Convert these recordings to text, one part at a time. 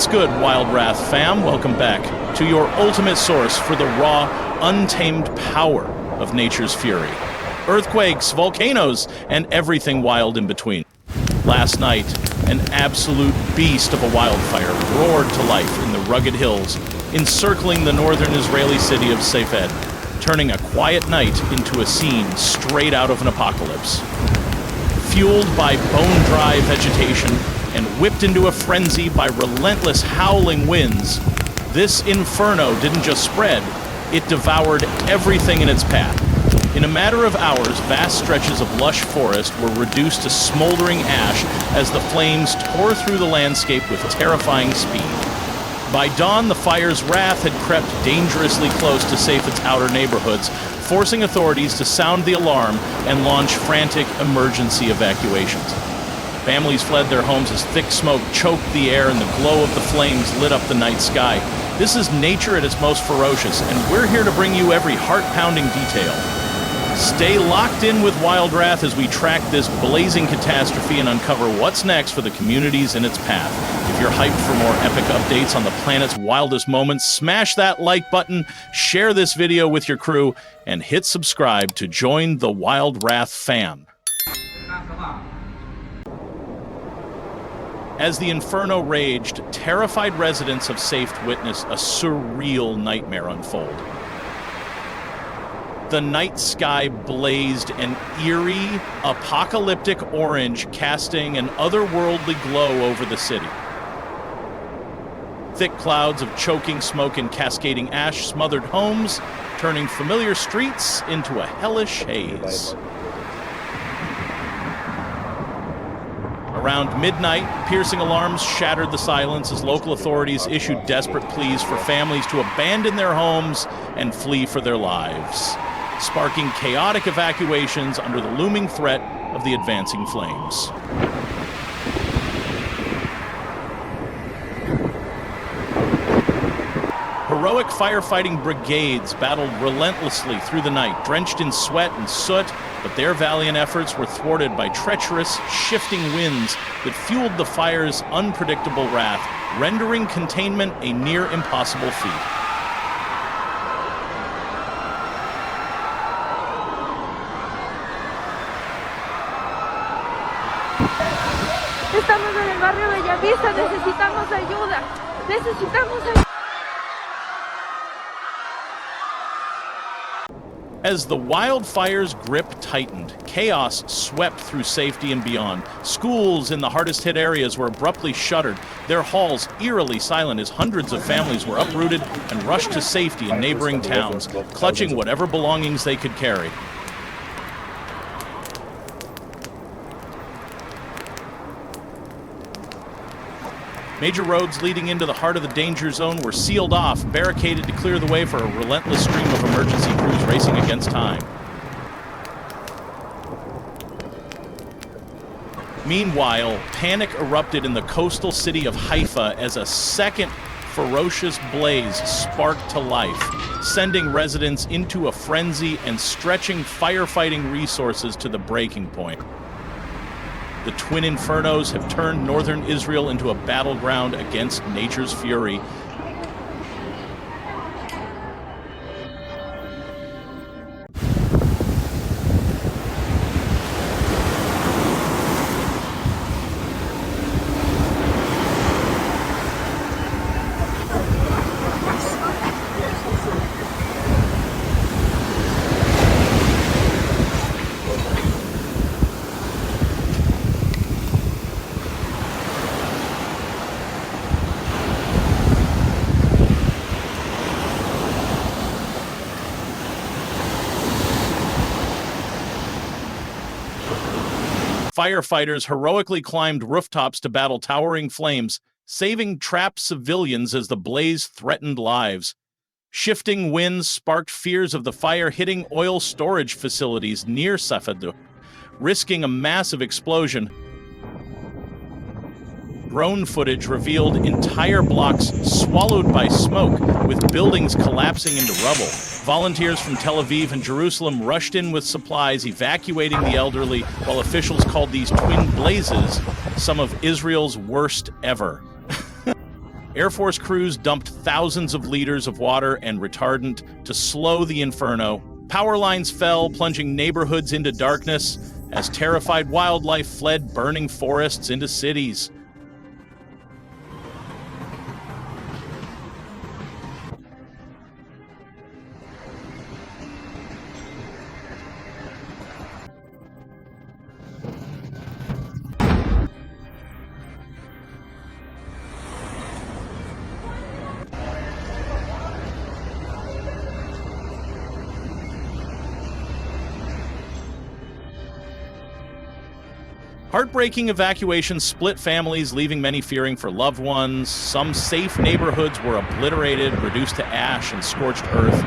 What's good, Wild Wrath fam? Welcome back to your ultimate source for the raw, untamed power of nature's fury. Earthquakes, volcanoes, and everything wild in between. Last night, an absolute beast of a wildfire roared to life in the rugged hills, encircling the northern Israeli city of Safed, turning a quiet night into a scene straight out of an apocalypse. Fueled by bone-dry vegetation and whipped into a frenzy by relentless howling winds, this inferno didn't just spread, it devoured everything in its path. In a matter of hours, vast stretches of lush forest were reduced to smoldering ash as the flames tore through the landscape with terrifying speed. By dawn, the fire's wrath had crept dangerously close to Safed's outer neighborhoods, forcing authorities to sound the alarm and launch frantic emergency evacuations. Families fled their homes as thick smoke choked the air and the glow of the flames lit up the night sky. This is nature at its most ferocious, and we're here to bring you every heart-pounding detail. Stay locked in with Wild Wrath as we track this blazing catastrophe and uncover what's next for the communities in its path. If you're hyped for more epic updates on the planet's wildest moments, smash that like button, share this video with your crew, and hit subscribe to join the Wild Wrath fam. As the inferno raged, terrified residents of Safed witnessed a surreal nightmare unfold. The night sky blazed an eerie, apocalyptic orange, casting an otherworldly glow over the city. Thick clouds of choking smoke and cascading ash smothered homes, turning familiar streets into a hellish haze. Around midnight, piercing alarms shattered the silence as local authorities issued desperate pleas for families to abandon their homes and flee for their lives, sparking chaotic evacuations under the looming threat of the advancing flames. Heroic firefighting brigades battled relentlessly through the night, drenched in sweat and soot, but their valiant efforts were thwarted by treacherous, shifting winds that fueled the fire's unpredictable wrath, rendering containment a near impossible feat. Estamos en el barrio Bellavista, necesitamos ayuda, necesitamos ayuda. As the wildfire's grip tightened, chaos swept through Safety and beyond. Schools in the hardest-hit areas were abruptly shuttered, their halls eerily silent as hundreds of families were uprooted and rushed to safety in neighboring towns, clutching whatever belongings they could carry. Major roads leading into the heart of the danger zone were sealed off, barricaded to clear the way for a relentless stream of emergency crews racing against time. Meanwhile, panic erupted in the coastal city of Haifa as a second ferocious blaze sparked to life, sending residents into a frenzy and stretching firefighting resources to the breaking point. The twin infernos have turned northern Israel into a battleground against nature's fury. Firefighters heroically climbed rooftops to battle towering flames, saving trapped civilians as the blaze threatened lives. Shifting winds sparked fears of the fire hitting oil storage facilities near Safed, risking a massive explosion. Drone footage revealed entire blocks swallowed by smoke, with buildings collapsing into rubble. Volunteers from Tel Aviv and Jerusalem rushed in with supplies, evacuating the elderly, while officials called these twin blazes some of Israel's worst ever. Air Force crews dumped thousands of liters of water and retardant to slow the inferno. Power lines fell, plunging neighborhoods into darkness as terrified wildlife fled burning forests into cities. Heartbreaking evacuations split families, leaving many fearing for loved ones. Some safe neighborhoods were obliterated, reduced to ash and scorched earth.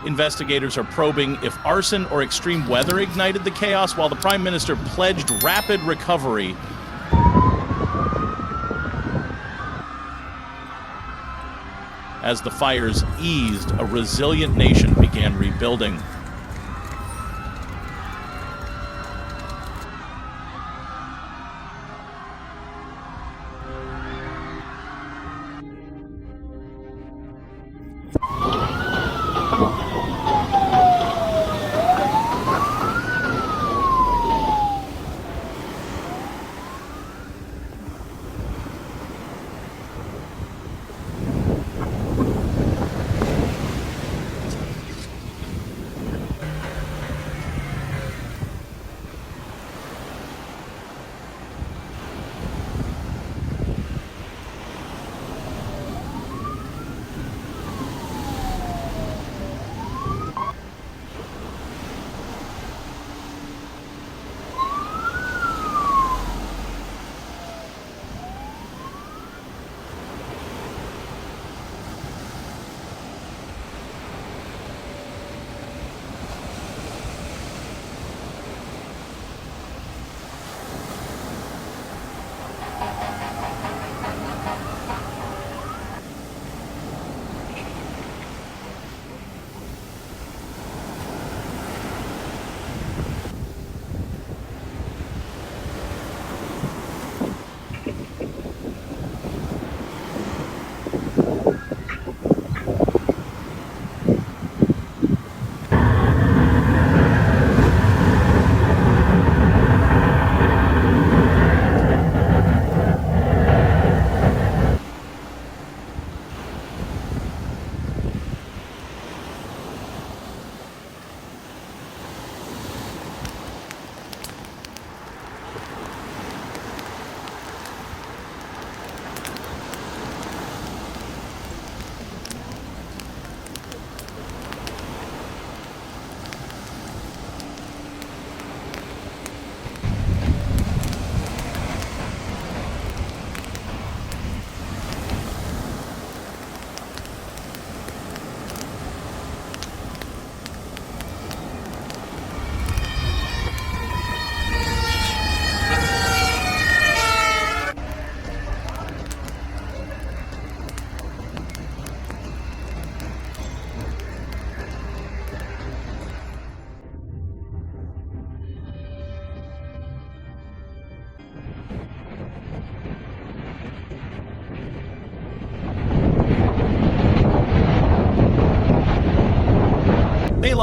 Investigators are probing if arson or extreme weather ignited the chaos, while the Prime Minister pledged rapid recovery. As the fires eased, a resilient nation began rebuilding.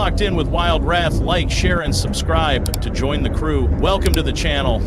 locked in with Wild Wrath, like, share, and subscribe to join the crew. Welcome to the channel.